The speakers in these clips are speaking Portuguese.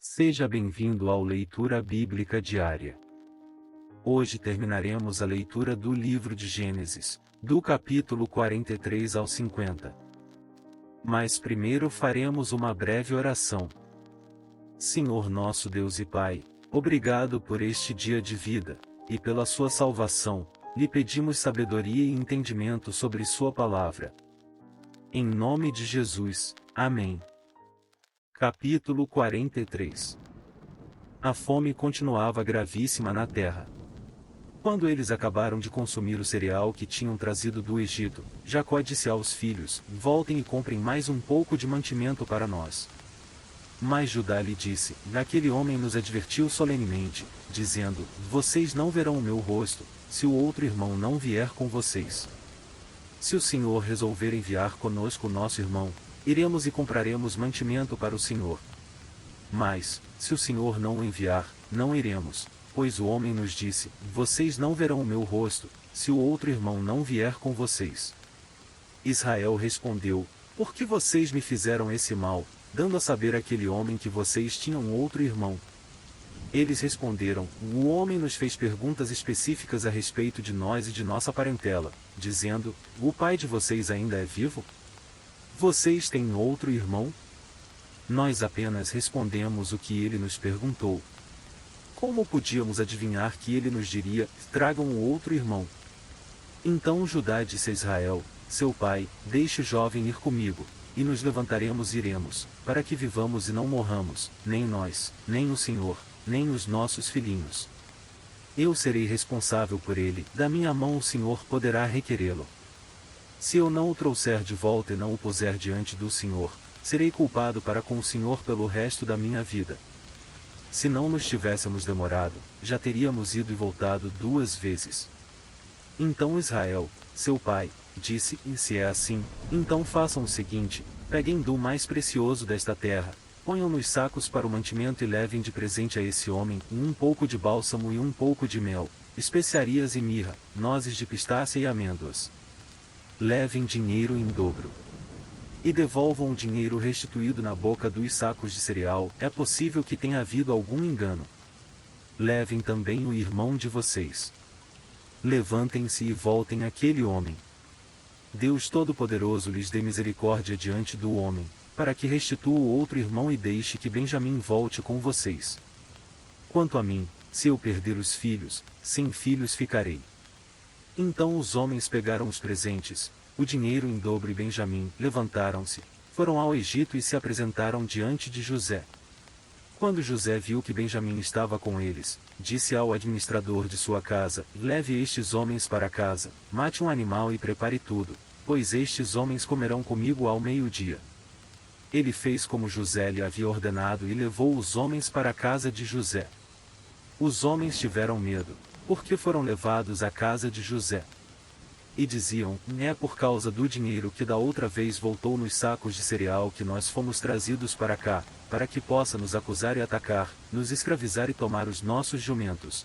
Seja bem-vindo ao Leitura Bíblica Diária. Hoje terminaremos a leitura do livro de Gênesis, do capítulo 43 ao 50. Mas primeiro faremos uma breve oração. Senhor nosso Deus e Pai, obrigado por este dia de vida, e pela sua salvação, lhe pedimos sabedoria e entendimento sobre sua palavra. Em nome de Jesus, amém. Capítulo 43. A fome continuava gravíssima na terra. Quando eles acabaram de consumir o cereal que tinham trazido do Egito, Jacó disse aos filhos: voltem e comprem mais um pouco de mantimento para nós. Mas Judá lhe disse: aquele homem nos advertiu solenemente, dizendo: vocês não verão o meu rosto, se o outro irmão não vier com vocês. Se o Senhor resolver enviar conosco o nosso irmão, iremos e compraremos mantimento para o Senhor. Mas, se o Senhor não o enviar, não iremos, pois o homem nos disse: vocês não verão o meu rosto, se o outro irmão não vier com vocês. Israel respondeu: por que vocês me fizeram esse mal, dando a saber àquele homem que vocês tinham outro irmão? Eles responderam: o homem nos fez perguntas específicas a respeito de nós e de nossa parentela, dizendo: o pai de vocês ainda é vivo? Vocês têm outro irmão? Nós apenas respondemos o que ele nos perguntou. Como podíamos adivinhar que ele nos diria: tragam o outro irmão? Então Judá disse a Israel: seu pai, deixe o jovem ir comigo, e nos levantaremos e iremos, para que vivamos e não morramos, nem nós, nem o Senhor, nem os nossos filhinhos. Eu serei responsável por ele, da minha mão o Senhor poderá requerê-lo. Se eu não o trouxer de volta e não o puser diante do Senhor, serei culpado para com o Senhor pelo resto da minha vida. Se não nos tivéssemos demorado, já teríamos ido e voltado 2 vezes. Então Israel, seu pai, disse: e se é assim, então façam o seguinte: peguem do mais precioso desta terra, ponham nos sacos para o mantimento e levem de presente a esse homem um pouco de bálsamo e um pouco de mel, especiarias e mirra, nozes de pistácia e amêndoas. Levem dinheiro em dobro. E devolvam o dinheiro restituído na boca dos sacos de cereal, é possível que tenha havido algum engano. Levem também o irmão de vocês. Levantem-se e voltem àquele homem. Deus Todo-Poderoso lhes dê misericórdia diante do homem, para que restitua o outro irmão e deixe que Benjamim volte com vocês. Quanto a mim, se eu perder os filhos, sem filhos ficarei. Então os homens pegaram os presentes, o dinheiro em dobro e Benjamim, levantaram-se, foram ao Egito e se apresentaram diante de José. Quando José viu que Benjamim estava com eles, disse ao administrador de sua casa: leve estes homens para casa, mate um animal e prepare tudo, pois estes homens comerão comigo ao meio-dia. Ele fez como José lhe havia ordenado e levou os homens para a casa de José. Os homens tiveram medo, porque foram levados à casa de José. E diziam: é por causa do dinheiro que da outra vez voltou nos sacos de cereal que nós fomos trazidos para cá, para que possa nos acusar e atacar, nos escravizar e tomar os nossos jumentos.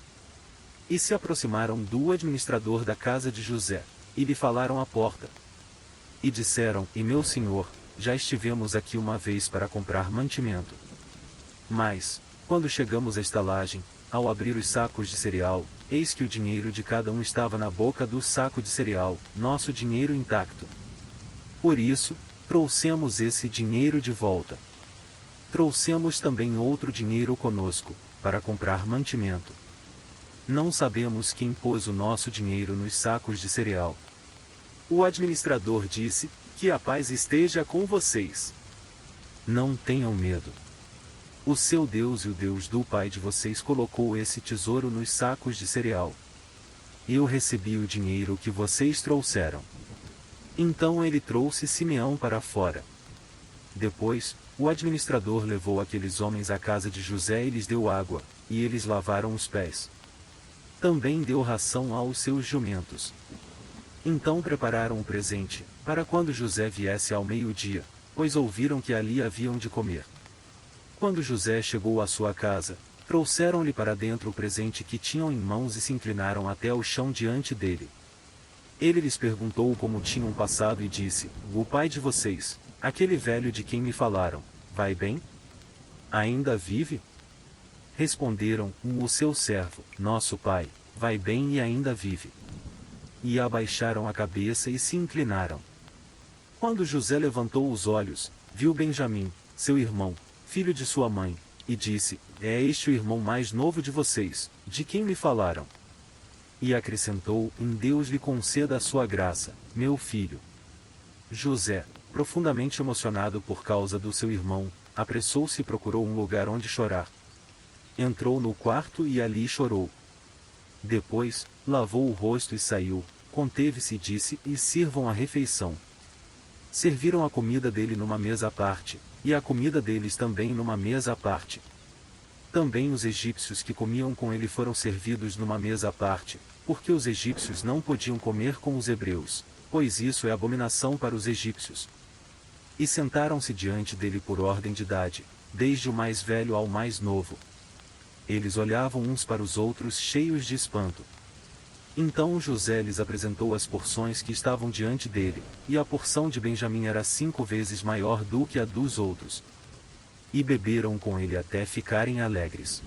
E se aproximaram do administrador da casa de José, e lhe falaram à porta. E disseram: e meu senhor, já estivemos aqui uma vez para comprar mantimento. Mas, quando chegamos à estalagem, ao abrir os sacos de cereal, eis que o dinheiro de cada um estava na boca do saco de cereal, nosso dinheiro intacto. Por isso, trouxemos esse dinheiro de volta. Trouxemos também outro dinheiro conosco, para comprar mantimento. Não sabemos quem pôs o nosso dinheiro nos sacos de cereal. O administrador disse: que a paz esteja com vocês. Não tenham medo. O seu Deus e o Deus do pai de vocês colocou esse tesouro nos sacos de cereal. Eu recebi o dinheiro que vocês trouxeram. Então ele trouxe Simeão para fora. Depois, o administrador levou aqueles homens à casa de José e lhes deu água, e eles lavaram os pés. Também deu ração aos seus jumentos. Então prepararam o presente, para quando José viesse ao meio-dia, pois ouviram que ali haviam de comer. Quando José chegou à sua casa, trouxeram-lhe para dentro o presente que tinham em mãos e se inclinaram até ao chão diante dele. Ele lhes perguntou como tinham passado e disse: o pai de vocês, aquele velho de quem me falaram, vai bem? Ainda vive? Responderam, o seu servo, nosso pai, vai bem e ainda vive. E abaixaram a cabeça e se inclinaram. Quando José levantou os olhos, viu Benjamim, seu irmão, filho de sua mãe, e disse, é este o irmão mais novo de vocês, de quem me falaram? E acrescentou, em Deus lhe conceda a sua graça, meu filho. José, profundamente emocionado por causa do seu irmão, apressou-se e procurou um lugar onde chorar. Entrou no quarto e ali chorou. Depois, lavou o rosto e saiu, conteve-se e disse, e sirvam a refeição. Serviram a comida dele numa mesa à parte, e a comida deles também numa mesa à parte. Também os egípcios que comiam com ele foram servidos numa mesa à parte, porque os egípcios não podiam comer com os hebreus, pois isso é abominação para os egípcios. E sentaram-se diante dele por ordem de idade, desde o mais velho ao mais novo. Eles olhavam uns para os outros cheios de espanto. Então José lhes apresentou as porções que estavam diante dele, e a porção de Benjamim era 5 vezes maior do que a dos outros. E beberam com ele até ficarem alegres.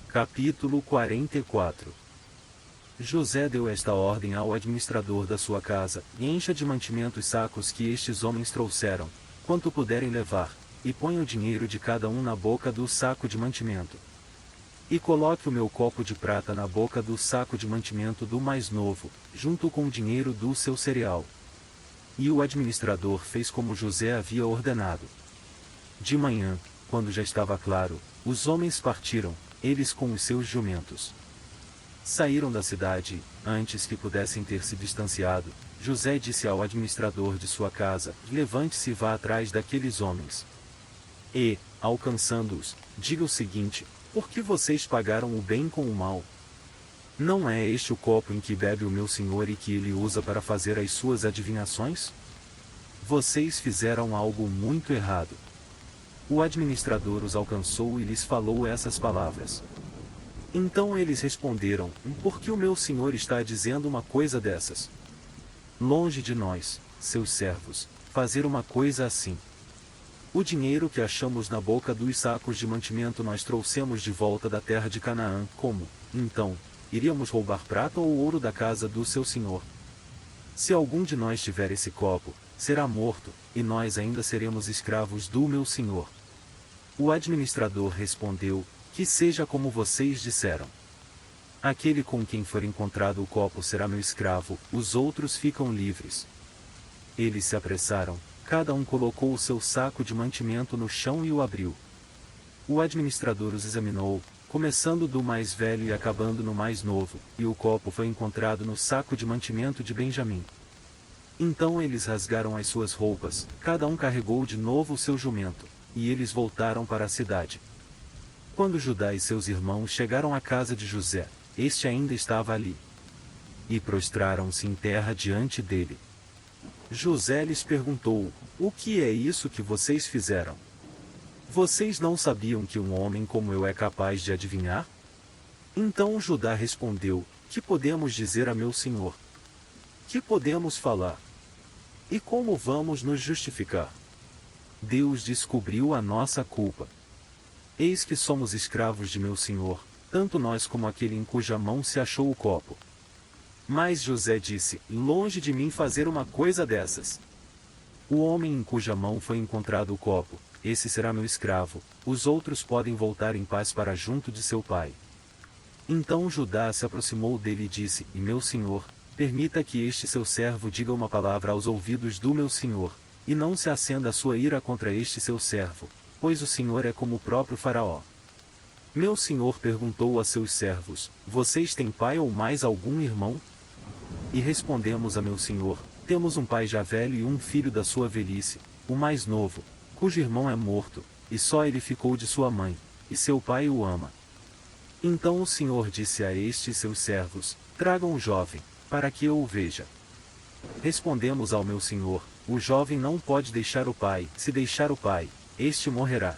Capítulo 44. José deu esta ordem ao administrador da sua casa, e encha de mantimento os sacos que estes homens trouxeram, quanto puderem levar, e ponha o dinheiro de cada um na boca do saco de mantimento. E coloque o meu copo de prata na boca do saco de mantimento do mais novo, junto com o dinheiro do seu cereal. E o administrador fez como José havia ordenado. De manhã, quando já estava claro, os homens partiram, eles com os seus jumentos. Saíram da cidade e, antes que pudessem ter se distanciado, José disse ao administrador de sua casa, levante-se e vá atrás daqueles homens. E, alcançando-os, diga o seguinte, por que vocês pagaram o bem com o mal? Não é este o copo em que bebe o meu senhor e que ele usa para fazer as suas adivinhações? Vocês fizeram algo muito errado. O administrador os alcançou e lhes falou essas palavras. Então eles responderam, por que o meu senhor está dizendo uma coisa dessas? Longe de nós, seus servos, fazer uma coisa assim. O dinheiro que achamos na boca dos sacos de mantimento nós trouxemos de volta da terra de Canaã, como, então, iríamos roubar prata ou ouro da casa do seu senhor? Se algum de nós tiver esse copo, será morto, e nós ainda seremos escravos do meu senhor. O administrador respondeu, que seja como vocês disseram. Aquele com quem for encontrado o copo será meu escravo, os outros ficam livres. Eles se apressaram, cada um colocou o seu saco de mantimento no chão e o abriu. O administrador os examinou, começando do mais velho e acabando no mais novo, e o copo foi encontrado no saco de mantimento de Benjamim. Então eles rasgaram as suas roupas, cada um carregou de novo o seu jumento, e eles voltaram para a cidade. Quando Judá e seus irmãos chegaram à casa de José, este ainda estava ali. E prostraram-se em terra diante dele. José lhes perguntou, o que é isso que vocês fizeram? Vocês não sabiam que um homem como eu é capaz de adivinhar? Então Judá respondeu, que podemos dizer a meu senhor? Que podemos falar? E como vamos nos justificar? Deus descobriu a nossa culpa. Eis que somos escravos de meu senhor, tanto nós como aquele em cuja mão se achou o copo. Mas José disse, longe de mim fazer uma coisa dessas. O homem em cuja mão foi encontrado o copo, esse será meu escravo, os outros podem voltar em paz para junto de seu pai. Então Judá se aproximou dele e disse, e meu senhor, permita que este seu servo diga uma palavra aos ouvidos do meu senhor, e não se acenda a sua ira contra este seu servo, pois o senhor é como o próprio faraó. Meu senhor perguntou a seus servos, vocês têm pai ou mais algum irmão? E respondemos a meu senhor, temos um pai já velho e um filho da sua velhice, o mais novo, cujo irmão é morto, e só ele ficou de sua mãe, e seu pai o ama. Então o senhor disse a estes seus servos, tragam o jovem, para que eu o veja. Respondemos ao meu senhor, o jovem não pode deixar o pai, se deixar o pai, este morrerá.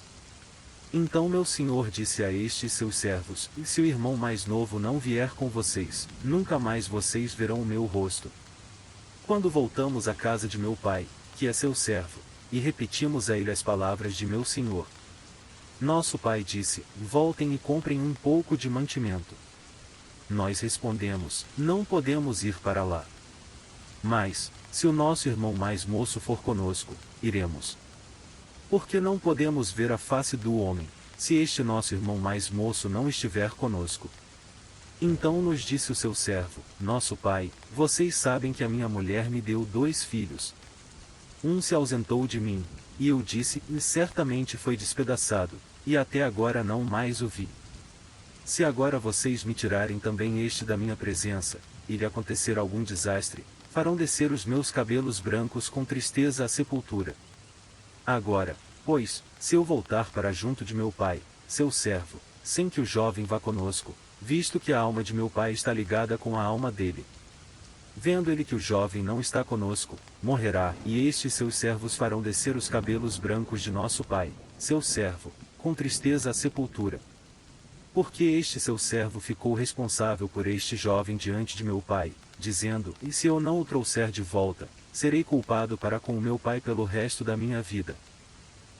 Então meu senhor disse a estes seus servos, se o irmão mais novo não vier com vocês, nunca mais vocês verão o meu rosto. Quando voltamos à casa de meu pai, que é seu servo, e repetimos a ele as palavras de meu senhor. Nosso pai disse: voltem e comprem um pouco de mantimento. Nós respondemos: não podemos ir para lá. Mas, se o nosso irmão mais moço for conosco, iremos. Porque não podemos ver a face do homem, se este nosso irmão mais moço não estiver conosco. Então nos disse o seu servo: nosso pai, vocês sabem que a minha mulher me deu 2 filhos. Um se ausentou de mim, e eu disse: e certamente foi despedaçado, e até agora não mais o vi. Se agora vocês me tirarem também este da minha presença, e lhe acontecer algum desastre, farão descer os meus cabelos brancos com tristeza à sepultura. Agora, pois, se eu voltar para junto de meu pai, seu servo, sem que o jovem vá conosco, visto que a alma de meu pai está ligada com a alma dele. Vendo ele que o jovem não está conosco, morrerá, e estes seus servos farão descer os cabelos brancos de nosso pai, seu servo, com tristeza à sepultura. Porque este seu servo ficou responsável por este jovem diante de meu pai, dizendo: e se eu não o trouxer de volta, serei culpado para com o meu pai pelo resto da minha vida.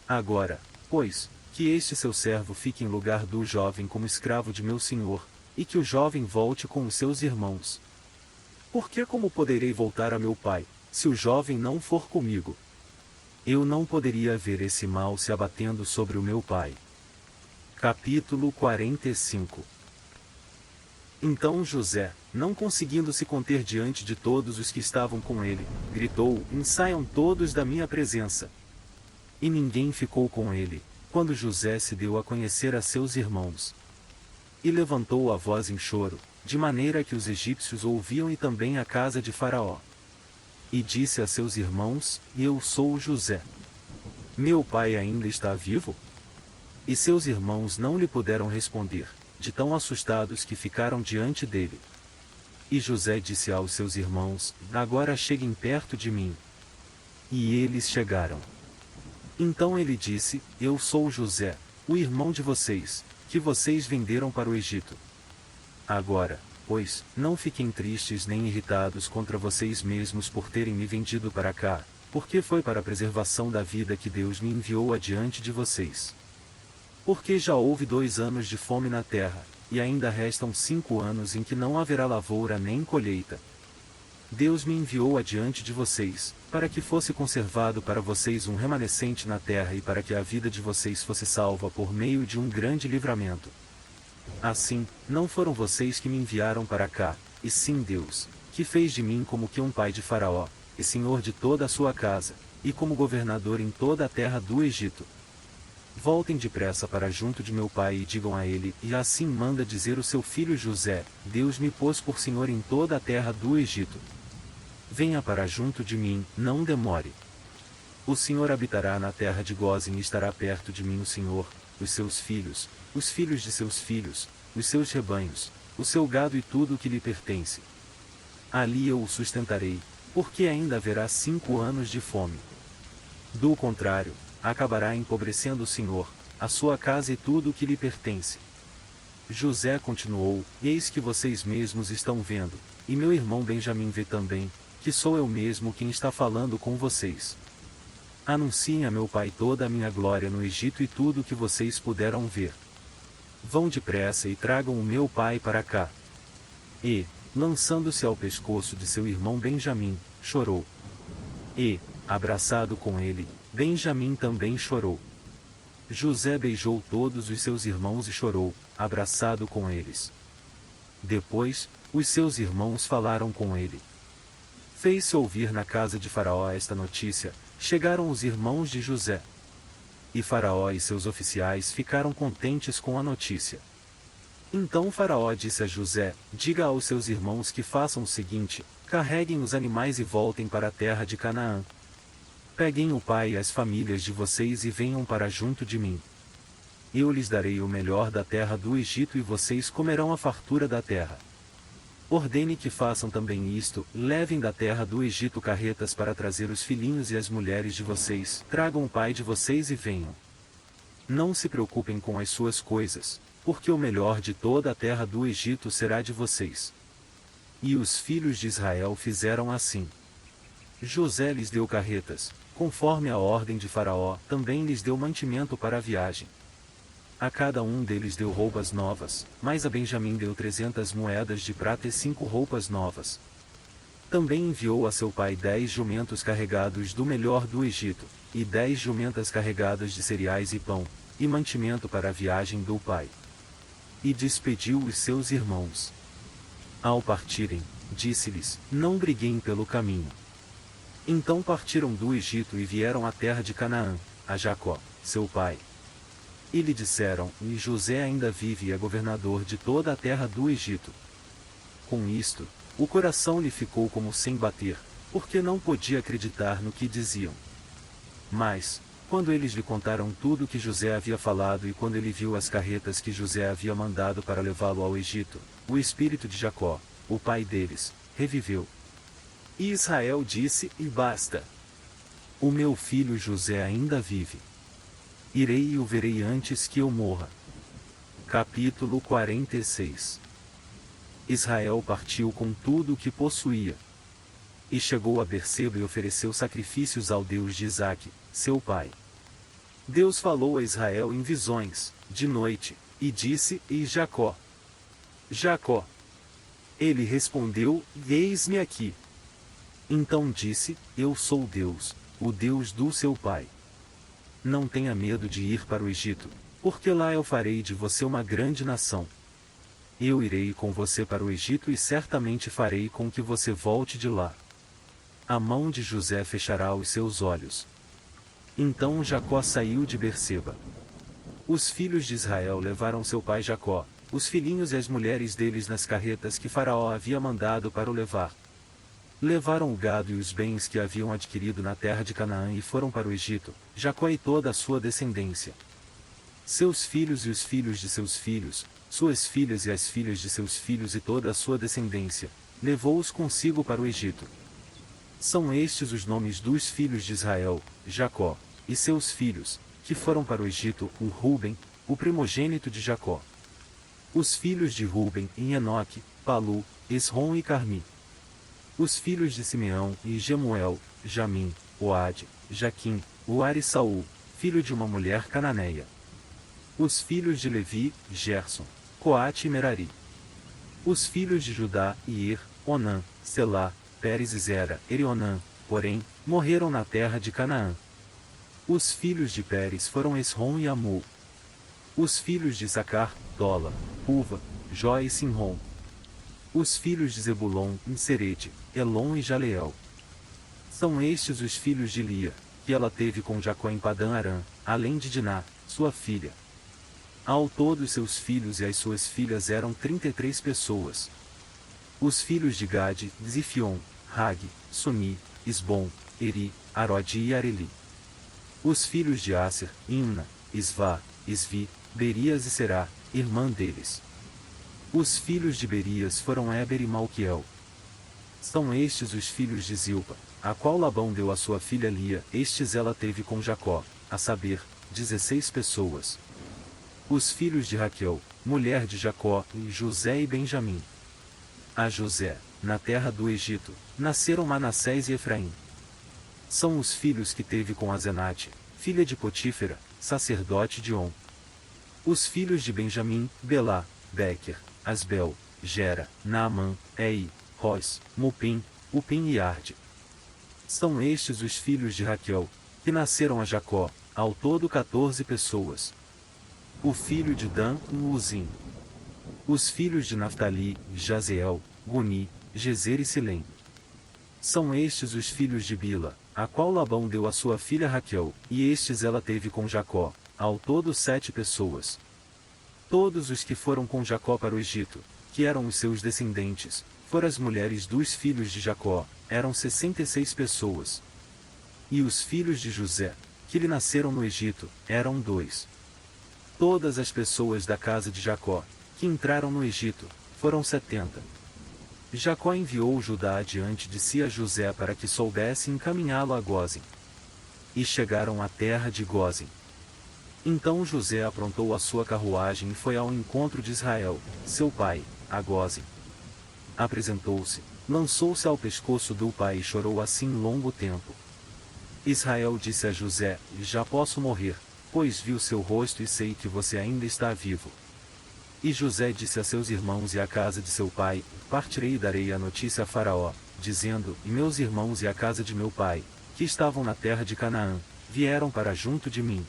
Agora, pois, que este seu servo fique em lugar do jovem como escravo de meu senhor, e que o jovem volte com os seus irmãos. Porque como poderei voltar a meu pai, se o jovem não for comigo? Eu não poderia ver esse mal se abatendo sobre o meu pai. Capítulo 45. Então José, não conseguindo se conter diante de todos os que estavam com ele, gritou: saiam todos da minha presença. E ninguém ficou com ele, quando José se deu a conhecer a seus irmãos. E levantou a voz em choro, de maneira que os egípcios ouviam e também a casa de Faraó. E disse a seus irmãos: eu sou José. Meu pai ainda está vivo? E seus irmãos não lhe puderam responder, de tão assustados que ficaram diante dele. E José disse aos seus irmãos: agora cheguem perto de mim. E eles chegaram. Então ele disse: eu sou José, o irmão de vocês, que vocês venderam para o Egito. Agora, pois, não fiquem tristes nem irritados contra vocês mesmos por terem me vendido para cá, porque foi para a preservação da vida que Deus me enviou adiante de vocês. Porque já houve 2 anos de fome na terra, e ainda restam 5 anos em que não haverá lavoura nem colheita. Deus me enviou adiante de vocês, para que fosse conservado para vocês um remanescente na terra e para que a vida de vocês fosse salva por meio de um grande livramento. Assim, não foram vocês que me enviaram para cá, e sim Deus, que fez de mim como que um pai de Faraó, e senhor de toda a sua casa, e como governador em toda a terra do Egito. Voltem depressa para junto de meu pai e digam a ele: e assim manda dizer o seu filho José: Deus me pôs por senhor em toda a terra do Egito. Venha para junto de mim, não demore. O Senhor habitará na terra de Gósen e estará perto de mim o Senhor, os seus filhos, os filhos de seus filhos, os seus rebanhos, o seu gado e tudo o que lhe pertence. Ali eu o sustentarei, porque ainda haverá 5 anos de fome. Do contrário, acabará empobrecendo o Senhor, a sua casa e tudo o que lhe pertence. José continuou: eis que vocês mesmos estão vendo, e meu irmão Benjamim vê também, que sou eu mesmo quem está falando com vocês. Anunciem a meu pai toda a minha glória no Egito e tudo o que vocês puderam ver. Vão depressa e tragam o meu pai para cá. E, lançando-se ao pescoço de seu irmão Benjamim, chorou. E, abraçado com ele, Benjamim também chorou. José beijou todos os seus irmãos e chorou, abraçado com eles. Depois, os seus irmãos falaram com ele. Fez-se ouvir na casa de Faraó esta notícia: chegaram os irmãos de José. E Faraó e seus oficiais ficaram contentes com a notícia. Então Faraó disse a José: diga aos seus irmãos que façam o seguinte: carreguem os animais e voltem para a terra de Canaã. Peguem o pai e as famílias de vocês e venham para junto de mim. Eu lhes darei o melhor da terra do Egito e vocês comerão a fartura da terra. Ordene que façam também isto: levem da terra do Egito carretas para trazer os filhinhos e as mulheres de vocês, tragam o pai de vocês e venham. Não se preocupem com as suas coisas, porque o melhor de toda a terra do Egito será de vocês. E os filhos de Israel fizeram assim. José lhes deu carretas, conforme a ordem de Faraó, também lhes deu mantimento para a viagem. A cada um deles deu roupas novas, mas a Benjamim deu 300 moedas de prata e 5 roupas novas. Também enviou a seu pai 10 jumentos carregados do melhor do Egito, e 10 jumentas carregadas de cereais e pão, e mantimento para a viagem do pai. E despediu os seus irmãos. Ao partirem, disse-lhes: não briguem pelo caminho. Então partiram do Egito e vieram à terra de Canaã, a Jacó, seu pai. E lhe disseram: e José ainda vive e é governador de toda a terra do Egito. Com isto, o coração lhe ficou como sem bater, porque não podia acreditar no que diziam. Mas, quando eles lhe contaram tudo o que José havia falado e quando ele viu as carretas que José havia mandado para levá-lo ao Egito, o espírito de Jacó, o pai deles, reviveu. E Israel disse: e basta. O meu filho José ainda vive. Irei e o verei antes que eu morra. Capítulo 46. Israel partiu com tudo o que possuía. E chegou a Berseba e ofereceu sacrifícios ao Deus de Isaque, seu pai. Deus falou a Israel em visões, de noite, e disse: e Jacó? Jacó. Ele respondeu: eis-me aqui. Então disse: eu sou Deus, o Deus do seu pai. Não tenha medo de ir para o Egito, porque lá eu farei de você uma grande nação. Eu irei com você para o Egito e certamente farei com que você volte de lá. A mão de José fechará os seus olhos. Então Jacó saiu de Berseba. Os filhos de Israel levaram seu pai Jacó, os filhinhos e as mulheres deles nas carretas que Faraó havia mandado para o levar. Levaram o gado e os bens que haviam adquirido na terra de Canaã e foram para o Egito, Jacó e toda a sua descendência. Seus filhos e os filhos de seus filhos, suas filhas e as filhas de seus filhos e toda a sua descendência, levou-os consigo para o Egito. São estes os nomes dos filhos de Israel, Jacó, e seus filhos, que foram para o Egito: o Ruben, o primogênito de Jacó. Os filhos de Ruben em Enoque, Palu, Esrom e Carmi. Os filhos de Simeão e Gemuel, Jamim, Oade, Jaquim, Uar e Saul, filho de uma mulher cananeia. Os filhos de Levi, Gerson, Coate e Merari. Os filhos de Judá, Ir, Onã, Selá, Pérez e Zera, Erionã, porém, morreram na terra de Canaã. Os filhos de Pérez foram Esrom e Amul. Os filhos de Sacar, Tola, Puva, Jó e Simrom. Os filhos de Zebulon, Inserete, Elon e Jaleel. São estes os filhos de Lia, que ela teve com Jacó em Padã Arã, além de Diná, sua filha. Ao todo seus filhos e as suas filhas eram 33 pessoas. Os filhos de Gade, Zifion, Rag, Suni, Isbom, Eri, Arodi e Areli. Os filhos de Aser, Imna, Isvá, Isvi, Berias e Será, irmã deles. Os filhos de Berias foram Éber e Malquiel. São estes os filhos de Zilpa, a qual Labão deu a sua filha Lia, estes ela teve com Jacó, a saber, 16 pessoas. Os filhos de Raquel, mulher de Jacó, José e Benjamim. A José, na terra do Egito, nasceram Manassés e Efraim. São os filhos que teve com Azenate, filha de Potífera, sacerdote de On. Os filhos de Benjamim, Belá, Bequer, Asbel, Gera, Naamã, Ei, Ros, Mupim, Upim e Arde. São estes os filhos de Raquel, que nasceram a Jacó, ao todo 14 pessoas. O filho de Dan, Uzim. Os filhos de Naftali, Jazeel, Guni, Gezer e Silém. São estes os filhos de Bila, a qual Labão deu a sua filha Raquel, e estes ela teve com Jacó, ao todo 7 pessoas. Todos os que foram com Jacó para o Egito, que eram os seus descendentes, foram as mulheres dos filhos de Jacó, eram 66 pessoas. E os filhos de José, que lhe nasceram no Egito, eram 2. Todas as pessoas da casa de Jacó, que entraram no Egito, foram 70. Jacó enviou Judá adiante de si a José para que soubesse encaminhá-lo a Gósen. E chegaram à terra de Gósen. Então José aprontou a sua carruagem e foi ao encontro de Israel, seu pai, a Gósen. Apresentou-se, lançou-se ao pescoço do pai e chorou assim longo tempo. Israel disse a José: já posso morrer, pois vi o seu rosto e sei que você ainda está vivo. E José disse a seus irmãos e à casa de seu pai: Partirei e darei a notícia a Faraó, dizendo: E meus irmãos e a casa de meu pai, que estavam na terra de Canaã, vieram para junto de mim.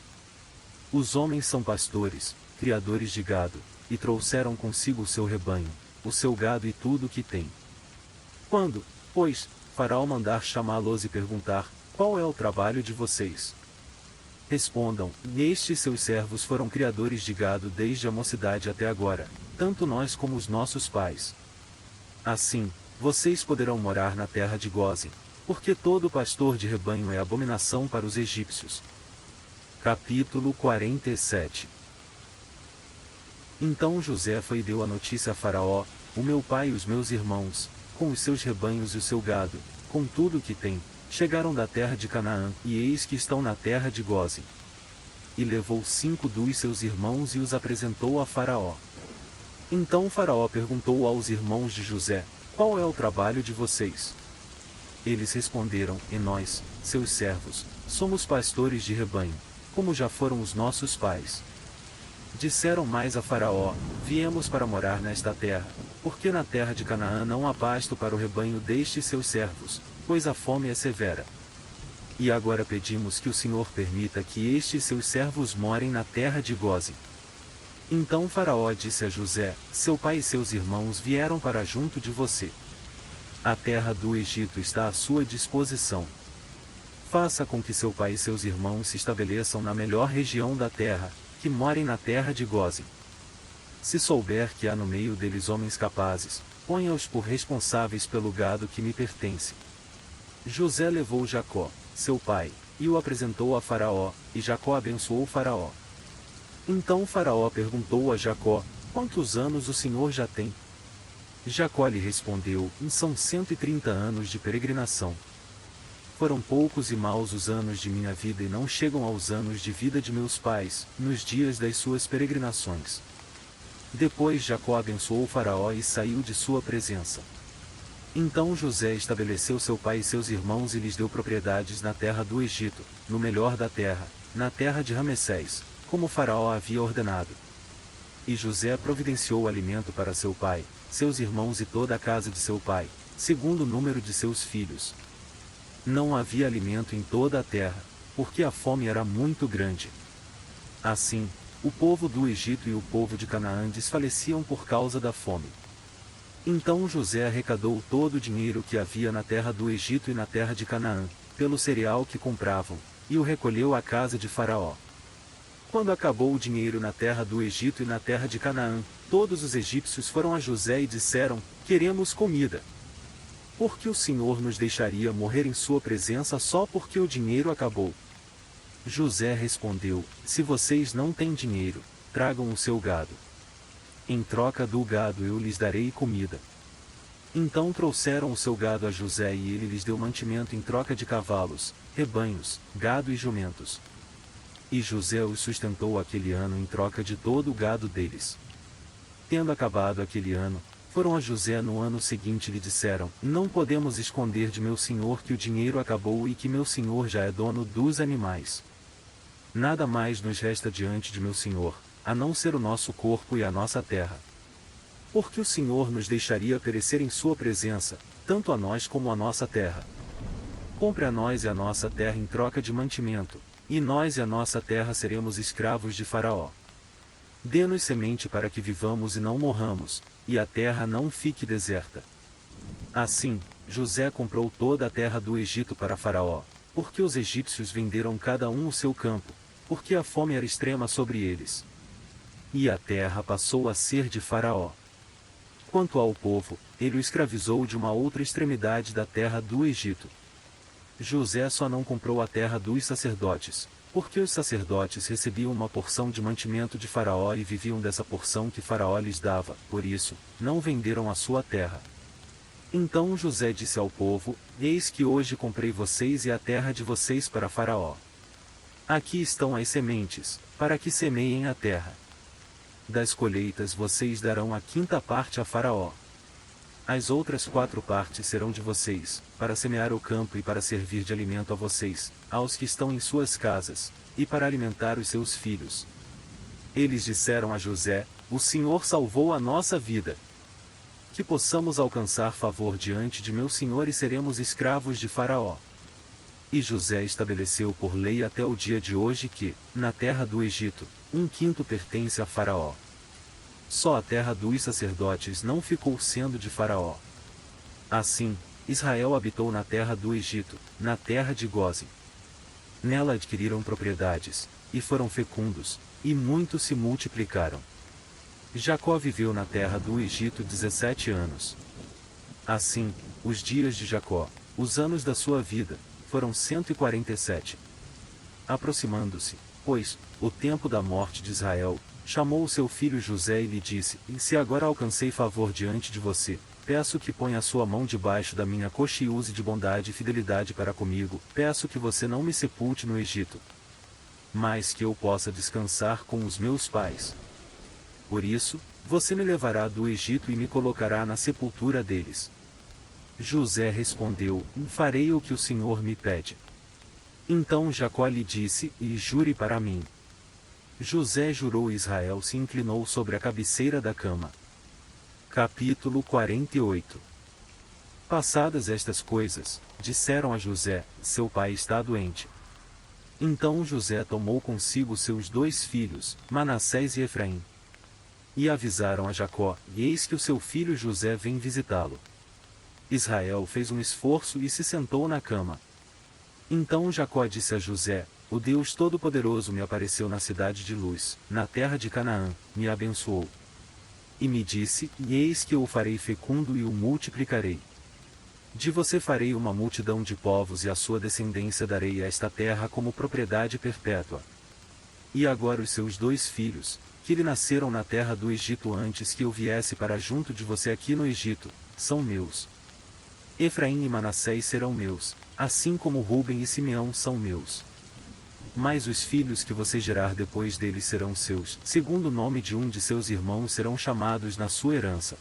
Os homens são pastores, criadores de gado, e trouxeram consigo o seu rebanho, o seu gado e tudo o que tem. Quando, pois, Faraó mandar chamá-los e perguntar: Qual é o trabalho de vocês? Respondam: Estes seus servos foram criadores de gado desde a mocidade até agora, tanto nós como os nossos pais. Assim, vocês poderão morar na terra de Gósen, porque todo pastor de rebanho é abominação para os egípcios. Capítulo 47. Então José foi e deu a notícia a Faraó: O meu pai e os meus irmãos, com os seus rebanhos e o seu gado, com tudo o que tem, chegaram da terra de Canaã, e eis que estão na terra de Gósen. E levou 5 dos seus irmãos e os apresentou a Faraó. Então Faraó perguntou aos irmãos de José: Qual é o trabalho de vocês? Eles responderam: E nós, seus servos, somos pastores de rebanho, como já foram os nossos pais. Disseram mais a Faraó: Viemos para morar nesta terra, porque na terra de Canaã não há pasto para o rebanho destes seus servos, pois a fome é severa. E agora pedimos que o Senhor permita que estes seus servos morem na terra de Gósen. Então Faraó disse a José: Seu pai e seus irmãos vieram para junto de você. A terra do Egito está à sua disposição. Faça com que seu pai e seus irmãos se estabeleçam na melhor região da terra, que morem na terra de Gósen. Se souber que há no meio deles homens capazes, ponha-os por responsáveis pelo gado que me pertence. José levou Jacó, seu pai, e o apresentou a Faraó, e Jacó abençoou Faraó. Então Faraó perguntou a Jacó: Quantos anos o senhor já tem? Jacó lhe respondeu: São 130 anos de peregrinação. Foram poucos e maus os anos de minha vida e não chegam aos anos de vida de meus pais, nos dias das suas peregrinações. Depois Jacó abençoou Faraó e saiu de sua presença. Então José estabeleceu seu pai e seus irmãos e lhes deu propriedades na terra do Egito, no melhor da terra, na terra de Ramessés, como Faraó havia ordenado. E José providenciou alimento para seu pai, seus irmãos e toda a casa de seu pai, segundo o número de seus filhos. Não havia alimento em toda a terra, porque a fome era muito grande. Assim, o povo do Egito e o povo de Canaã desfaleciam por causa da fome. Então José arrecadou todo o dinheiro que havia na terra do Egito e na terra de Canaã, pelo cereal que compravam, e o recolheu à casa de Faraó. Quando acabou o dinheiro na terra do Egito e na terra de Canaã, todos os egípcios foram a José e disseram: Queremos comida. Porque o Senhor nos deixaria morrer em sua presença só porque o dinheiro acabou? José respondeu: Se vocês não têm dinheiro, tragam o seu gado. Em troca do gado eu lhes darei comida. Então trouxeram o seu gado a José e ele lhes deu mantimento em troca de cavalos, rebanhos, gado e jumentos. E José os sustentou aquele ano em troca de todo o gado deles. Tendo acabado aquele ano, foram a José no ano seguinte e lhe disseram: Não podemos esconder de meu senhor que o dinheiro acabou e que meu senhor já é dono dos animais. Nada mais nos resta diante de meu senhor, a não ser o nosso corpo e a nossa terra. Porque o Senhor nos deixaria perecer em sua presença, tanto a nós como a nossa terra. Compre a nós e a nossa terra em troca de mantimento, e nós e a nossa terra seremos escravos de Faraó. Dê-nos semente para que vivamos e não morramos, e a terra não fique deserta. Assim, José comprou toda a terra do Egito para Faraó, porque os egípcios venderam cada um o seu campo, porque a fome era extrema sobre eles. E a terra passou a ser de Faraó. Quanto ao povo, ele o escravizou de uma outra extremidade da terra do Egito. José só não comprou a terra dos sacerdotes, porque os sacerdotes recebiam uma porção de mantimento de Faraó e viviam dessa porção que Faraó lhes dava, por isso, não venderam a sua terra. Então José disse ao povo: Eis que hoje comprei vocês e a terra de vocês para Faraó. Aqui estão as sementes, para que semeiem a terra. Das colheitas vocês darão a 5ª parte a Faraó. As outras 4 partes serão de vocês, para semear o campo e para servir de alimento a vocês, aos que estão em suas casas, e para alimentar os seus filhos. Eles disseram a José: o Senhor salvou a nossa vida. Que possamos alcançar favor diante de meu senhor e seremos escravos de Faraó. E José estabeleceu por lei até o dia de hoje que, na terra do Egito, 1/5 pertence a Faraó. Só a terra dos sacerdotes não ficou sendo de Faraó. Assim, Israel habitou na terra do Egito, na terra de Gósen. Nela adquiriram propriedades, e foram fecundos, e muitos se multiplicaram. Jacó viveu na terra do Egito 17 anos. Assim, os dias de Jacó, os anos da sua vida, foram 147. Aproximando-se, pois, o tempo da morte de Israel, chamou o seu filho José e lhe disse: se agora alcancei favor diante de você, peço que ponha a sua mão debaixo da minha coxa e use de bondade e fidelidade para comigo, peço que você não me sepulte no Egito, mas que eu possa descansar com os meus pais. Por isso, você me levará do Egito e me colocará na sepultura deles. José respondeu: farei o que o Senhor me pede. Então Jacó lhe disse: jure para mim. José jurou e Israel se inclinou sobre a cabeceira da cama. Capítulo 48. Passadas estas coisas, disseram a José: seu pai está doente. Então José tomou consigo seus 2 filhos, Manassés e Efraim. E avisaram a Jacó: eis que o seu filho José vem visitá-lo. Israel fez um esforço e se sentou na cama. Então Jacó disse a José: o Deus Todo-Poderoso me apareceu na cidade de Luz, na terra de Canaã, me abençoou. E me disse: eis que eu o farei fecundo e o multiplicarei. De você farei uma multidão de povos e a sua descendência darei a esta terra como propriedade perpétua. E agora os seus 2 filhos, que lhe nasceram na terra do Egito antes que eu viesse para junto de você aqui no Egito, são meus. Efraim e Manassés serão meus, assim como Ruben e Simeão são meus. Mas os filhos que você gerar depois deles serão seus, segundo o nome de um de seus irmãos serão chamados na sua herança.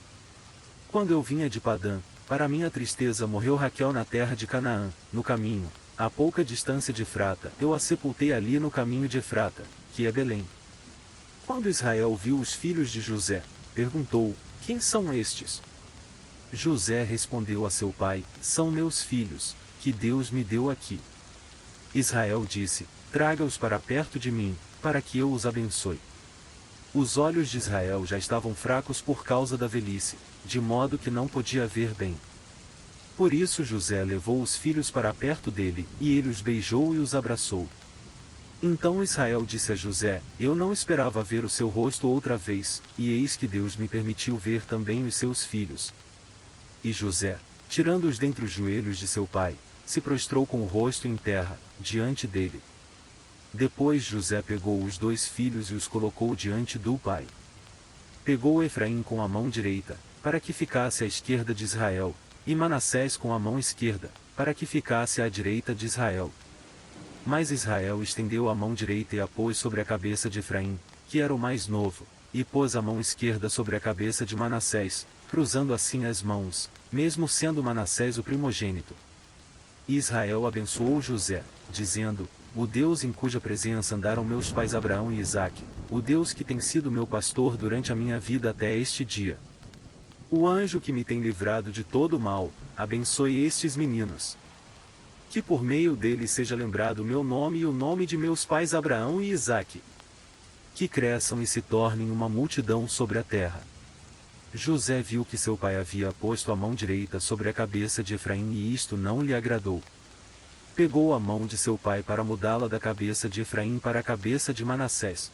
Quando eu vinha de Padã, para minha tristeza morreu Raquel na terra de Canaã, no caminho, a pouca distância de Efrata, eu a sepultei ali no caminho de Efrata, que é Belém. Quando Israel viu os filhos de José, perguntou: quem são estes? José respondeu a seu pai: são meus filhos, que Deus me deu aqui. Israel disse: traga-os para perto de mim, para que eu os abençoe. Os olhos de Israel já estavam fracos por causa da velhice, de modo que não podia ver bem. Por isso José levou os filhos para perto dele, e ele os beijou e os abraçou. Então Israel disse a José: eu não esperava ver o seu rosto outra vez, e eis que Deus me permitiu ver também os seus filhos. E José, tirando-os dentre os joelhos de seu pai, se prostrou com o rosto em terra, diante dele. Depois José pegou os 2 filhos e os colocou diante do pai. Pegou Efraim com a mão direita, para que ficasse à esquerda de Israel, e Manassés com a mão esquerda, para que ficasse à direita de Israel. Mas Israel estendeu a mão direita e a pôs sobre a cabeça de Efraim, que era o mais novo, e pôs a mão esquerda sobre a cabeça de Manassés, cruzando assim as mãos, mesmo sendo Manassés o primogênito. E Israel abençoou José, dizendo: o Deus em cuja presença andaram meus pais Abraão e Isaque, o Deus que tem sido meu pastor durante a minha vida até este dia. O anjo que me tem livrado de todo o mal, abençoe estes meninos. Que por meio deles seja lembrado o meu nome e o nome de meus pais Abraão e Isaque. Que cresçam e se tornem uma multidão sobre a terra. José viu que seu pai havia posto a mão direita sobre a cabeça de Efraim e isto não lhe agradou. Pegou a mão de seu pai para mudá-la da cabeça de Efraim para a cabeça de Manassés.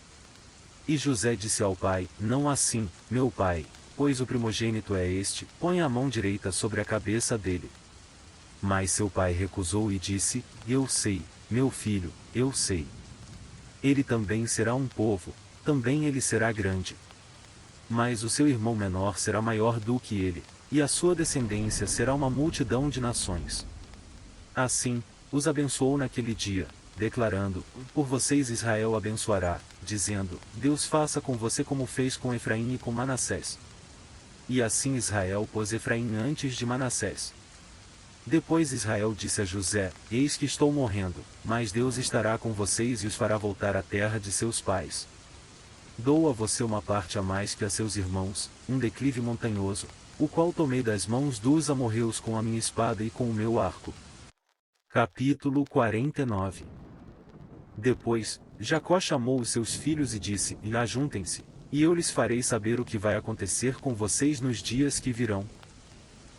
E José disse ao pai: não assim, meu pai, pois o primogênito é este, põe a mão direita sobre a cabeça dele. Mas seu pai recusou e disse: eu sei, meu filho, eu sei. Ele também será um povo, também ele será grande. Mas o seu irmão menor será maior do que ele, e a sua descendência será uma multidão de nações. Assim, os abençoou naquele dia, declarando: por vocês Israel abençoará, dizendo: Deus faça com você como fez com Efraim e com Manassés. E assim Israel pôs Efraim antes de Manassés. Depois Israel disse a José: Eis que estou morrendo, mas Deus estará com vocês e os fará voltar à terra de seus pais. Dou a você uma parte a mais que a seus irmãos, um declive montanhoso, o qual tomei das mãos dos amorreus com a minha espada e com o meu arco. Capítulo 49. Depois, Jacó chamou os seus filhos e disse: Ajuntem-se, e eu lhes farei saber o que vai acontecer com vocês nos dias que virão.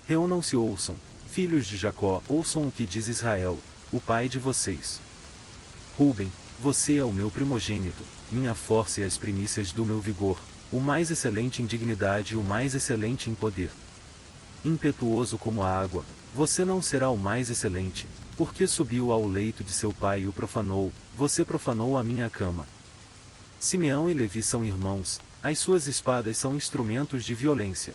Reúnam-se e ouçam, filhos de Jacó, ouçam o que diz Israel, o pai de vocês. Ruben, você é o meu primogênito, minha força e as primícias do meu vigor, o mais excelente em dignidade e o mais excelente em poder. Impetuoso como a água, você não será o mais excelente, porque subiu ao leito de seu pai e o profanou, você profanou a minha cama. Simeão e Levi são irmãos, as suas espadas são instrumentos de violência.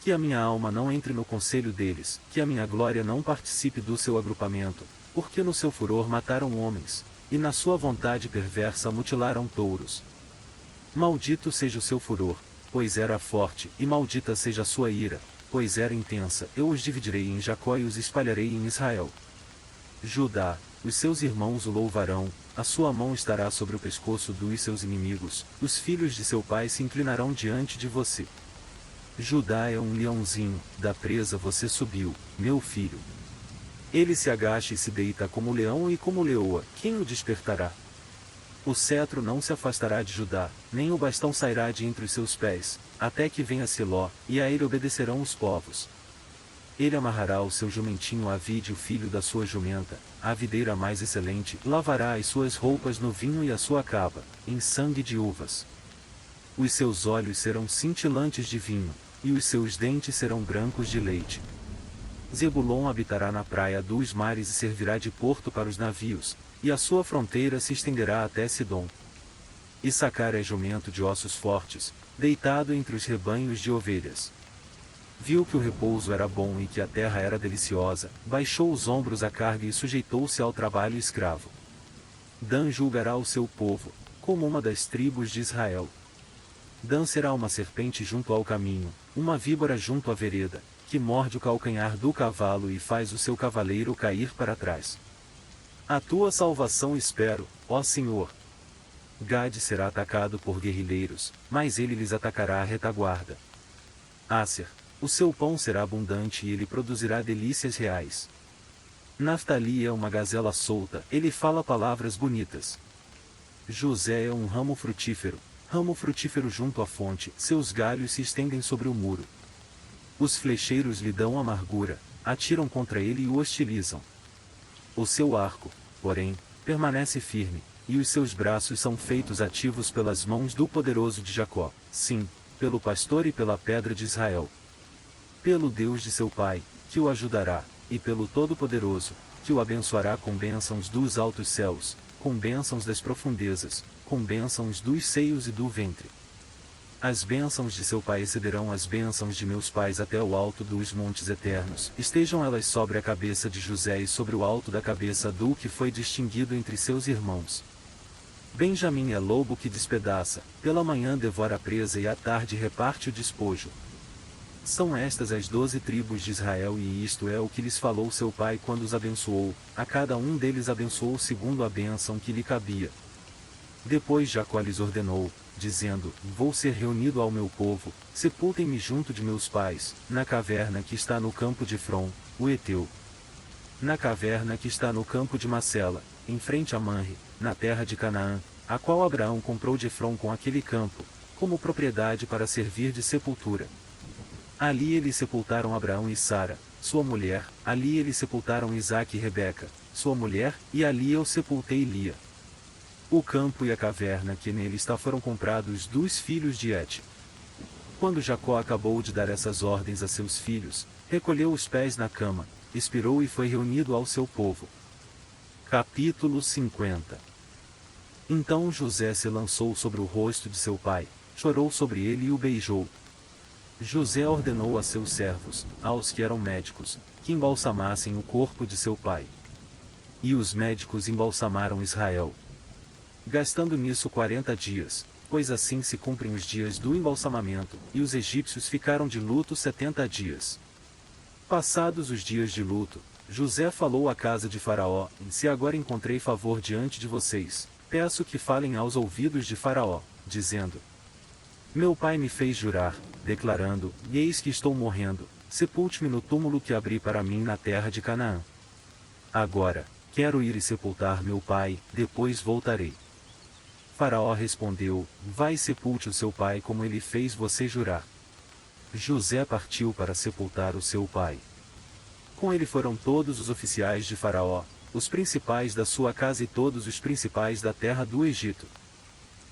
Que a minha alma não entre no conselho deles, que a minha glória não participe do seu agrupamento, porque no seu furor mataram homens, e na sua vontade perversa mutilaram touros. Maldito seja o seu furor, pois era forte, e maldita seja a sua ira, pois era intensa. Eu os dividirei em Jacó e os espalharei em Israel. Judá, os seus irmãos o louvarão, a sua mão estará sobre o pescoço dos seus inimigos, os filhos de seu pai se inclinarão diante de você. Judá é um leãozinho, da presa você subiu, meu filho. Ele se agacha e se deita como leão e como leoa, quem o despertará? O cetro não se afastará de Judá, nem o bastão sairá de entre os seus pés, até que venha Siló, e a ele obedecerão os povos. Ele amarrará o seu jumentinho à vide, o filho da sua jumenta, a videira mais excelente, lavará as suas roupas no vinho e a sua capa, em sangue de uvas. Os seus olhos serão cintilantes de vinho, e os seus dentes serão brancos de leite. Zebulon habitará na praia dos mares e servirá de porto para os navios, e a sua fronteira se estenderá até Sidom. Issacar é jumento de ossos fortes, deitado entre os rebanhos de ovelhas. Viu que o repouso era bom e que a terra era deliciosa, baixou os ombros à carga e sujeitou-se ao trabalho escravo. Dan julgará o seu povo, como uma das tribos de Israel. Dan será uma serpente junto ao caminho, uma víbora junto à vereda, que morde o calcanhar do cavalo e faz o seu cavaleiro cair para trás. A tua salvação espero, ó Senhor. Gade será atacado por guerrilheiros, mas ele lhes atacará à retaguarda. Asser, o seu pão será abundante e ele produzirá delícias reais. Naftali é uma gazela solta, ele fala palavras bonitas. José é um ramo frutífero junto à fonte, seus galhos se estendem sobre o muro. Os flecheiros lhe dão amargura, atiram contra ele e o hostilizam. O seu arco, porém, permanece firme, e os seus braços são feitos ativos pelas mãos do poderoso de Jacó, sim, pelo pastor e pela pedra de Israel. Pelo Deus de seu pai, que o ajudará, e pelo Todo-Poderoso, que o abençoará com bênçãos dos altos céus, com bênçãos das profundezas, com bênçãos dos seios e do ventre. As bênçãos de seu pai excederão as bênçãos de meus pais até o alto dos montes eternos, estejam elas sobre a cabeça de José e sobre o alto da cabeça do que foi distinguido entre seus irmãos. Benjamim é lobo que despedaça, pela manhã devora a presa e à tarde reparte o despojo. São estas as 12 tribos de Israel e isto é o que lhes falou seu pai quando os abençoou, a cada um deles abençoou segundo a bênção que lhe cabia. Depois Jacó lhes ordenou, dizendo: Vou ser reunido ao meu povo, sepultem-me junto de meus pais, na caverna que está no campo de Efron, o Heteu. Na caverna que está no campo de Macela, em frente a Manre, na terra de Canaã, a qual Abraão comprou de Efron com aquele campo, como propriedade para servir de sepultura. Ali eles sepultaram Abraão e Sara, sua mulher, ali eles sepultaram Isaque e Rebeca, sua mulher, e ali eu sepultei Lia. O campo e a caverna que nele está foram comprados dos filhos de Et. Quando Jacó acabou de dar essas ordens a seus filhos, recolheu os pés na cama, expirou e foi reunido ao seu povo. Capítulo 50. Então José se lançou sobre o rosto de seu pai, chorou sobre ele e o beijou. José ordenou a seus servos, aos que eram médicos, que embalsamassem o corpo de seu pai. E os médicos embalsamaram Israel, gastando nisso 40 dias, pois assim se cumprem os dias do embalsamamento, e os egípcios ficaram de luto 70 dias. Passados os dias de luto, José falou à casa de Faraó: Se agora encontrei favor diante de vocês, peço que falem aos ouvidos de Faraó, dizendo: Meu pai me fez jurar, declarando: E eis que estou morrendo, sepulte-me no túmulo que abri para mim na terra de Canaã. Agora, quero ir e sepultar meu pai, depois voltarei. Faraó respondeu: Vai e sepulte o seu pai como ele fez você jurar. José partiu para sepultar o seu pai. Com ele foram todos os oficiais de Faraó, os principais da sua casa e todos os principais da terra do Egito,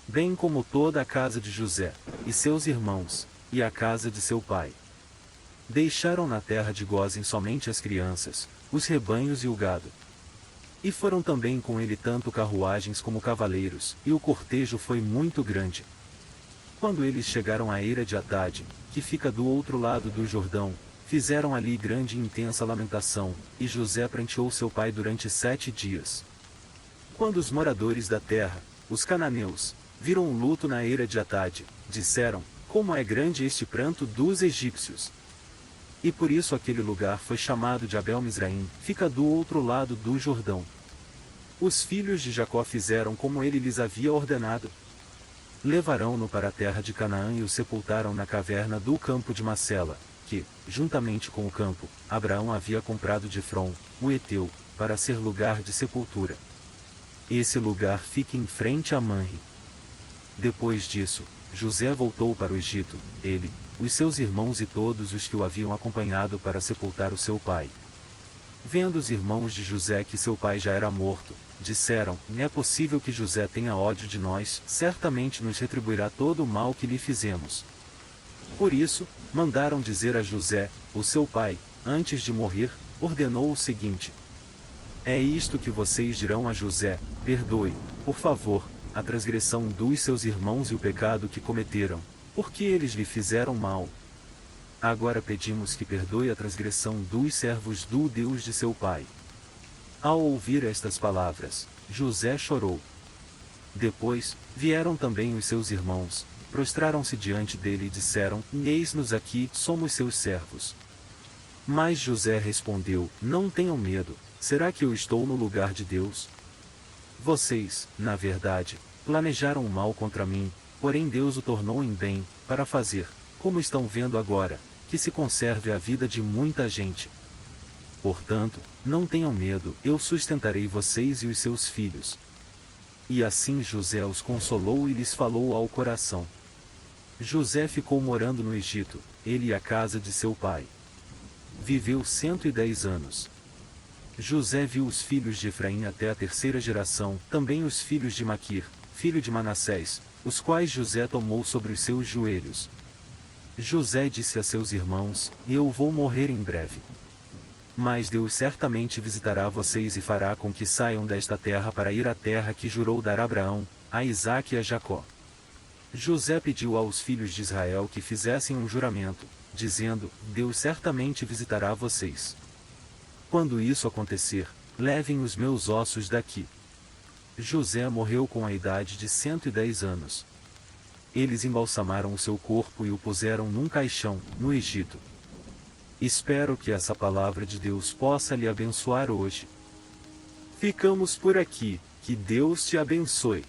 bem como toda a casa de José, e seus irmãos, e a casa de seu pai. Deixaram na terra de Gósen somente as crianças, os rebanhos e o gado. E foram também com ele tanto carruagens como cavaleiros, e o cortejo foi muito grande. Quando eles chegaram à eira de Atade, que fica do outro lado do Jordão, fizeram ali grande e intensa lamentação, e José pranteou seu pai durante 7 dias. Quando os moradores da terra, os cananeus, viram o luto na eira de Atade, disseram: Como é grande este pranto dos egípcios! E por isso aquele lugar foi chamado de Abel-Misraim, fica do outro lado do Jordão. Os filhos de Jacó fizeram como ele lhes havia ordenado. Levaram-no para a terra de Canaã e o sepultaram na caverna do campo de Macela, que, juntamente com o campo, Abraão havia comprado de Efrom, o Heteu, para ser lugar de sepultura. Esse lugar fica em frente a Manre. Depois disso, José voltou para o Egito, ele, os seus irmãos e todos os que o haviam acompanhado para sepultar o seu pai. Vendo os irmãos de José que seu pai já era morto, disseram: Não é possível que José tenha ódio de nós, certamente nos retribuirá todo o mal que lhe fizemos. Por isso, mandaram dizer a José: O seu pai, antes de morrer, ordenou o seguinte: É isto que vocês dirão a José: Perdoe, por favor, a transgressão dos seus irmãos e o pecado que cometeram, porque eles lhe fizeram mal. Agora pedimos que perdoe a transgressão dos servos do Deus de seu pai. Ao ouvir estas palavras, José chorou. Depois, vieram também os seus irmãos, prostraram-se diante dele e disseram: Eis-nos aqui, somos seus servos. Mas José respondeu: Não tenham medo, será que eu estou no lugar de Deus? Vocês, na verdade, planejaram o mal contra mim, porém Deus o tornou em bem, para fazer, como estão vendo agora, que se conserve a vida de muita gente. Portanto, não tenham medo, eu sustentarei vocês e os seus filhos. E assim José os consolou e lhes falou ao coração. José ficou morando no Egito, ele e a casa de seu pai. Viveu 110 anos. José viu os filhos de Efraim até a 3ª geração, também os filhos de Maquir, filho de Manassés, os quais José tomou sobre os seus joelhos. José disse a seus irmãos: Eu vou morrer em breve. Mas Deus certamente visitará vocês e fará com que saiam desta terra para ir à terra que jurou dar a Abraão, a Isaque e a Jacó. José pediu aos filhos de Israel que fizessem um juramento, dizendo: Deus certamente visitará vocês. Quando isso acontecer, levem os meus ossos daqui. José morreu com a idade de 110 anos. Eles embalsamaram o seu corpo e o puseram num caixão, no Egito. Espero que essa palavra de Deus possa lhe abençoar hoje. Ficamos por aqui, que Deus te abençoe.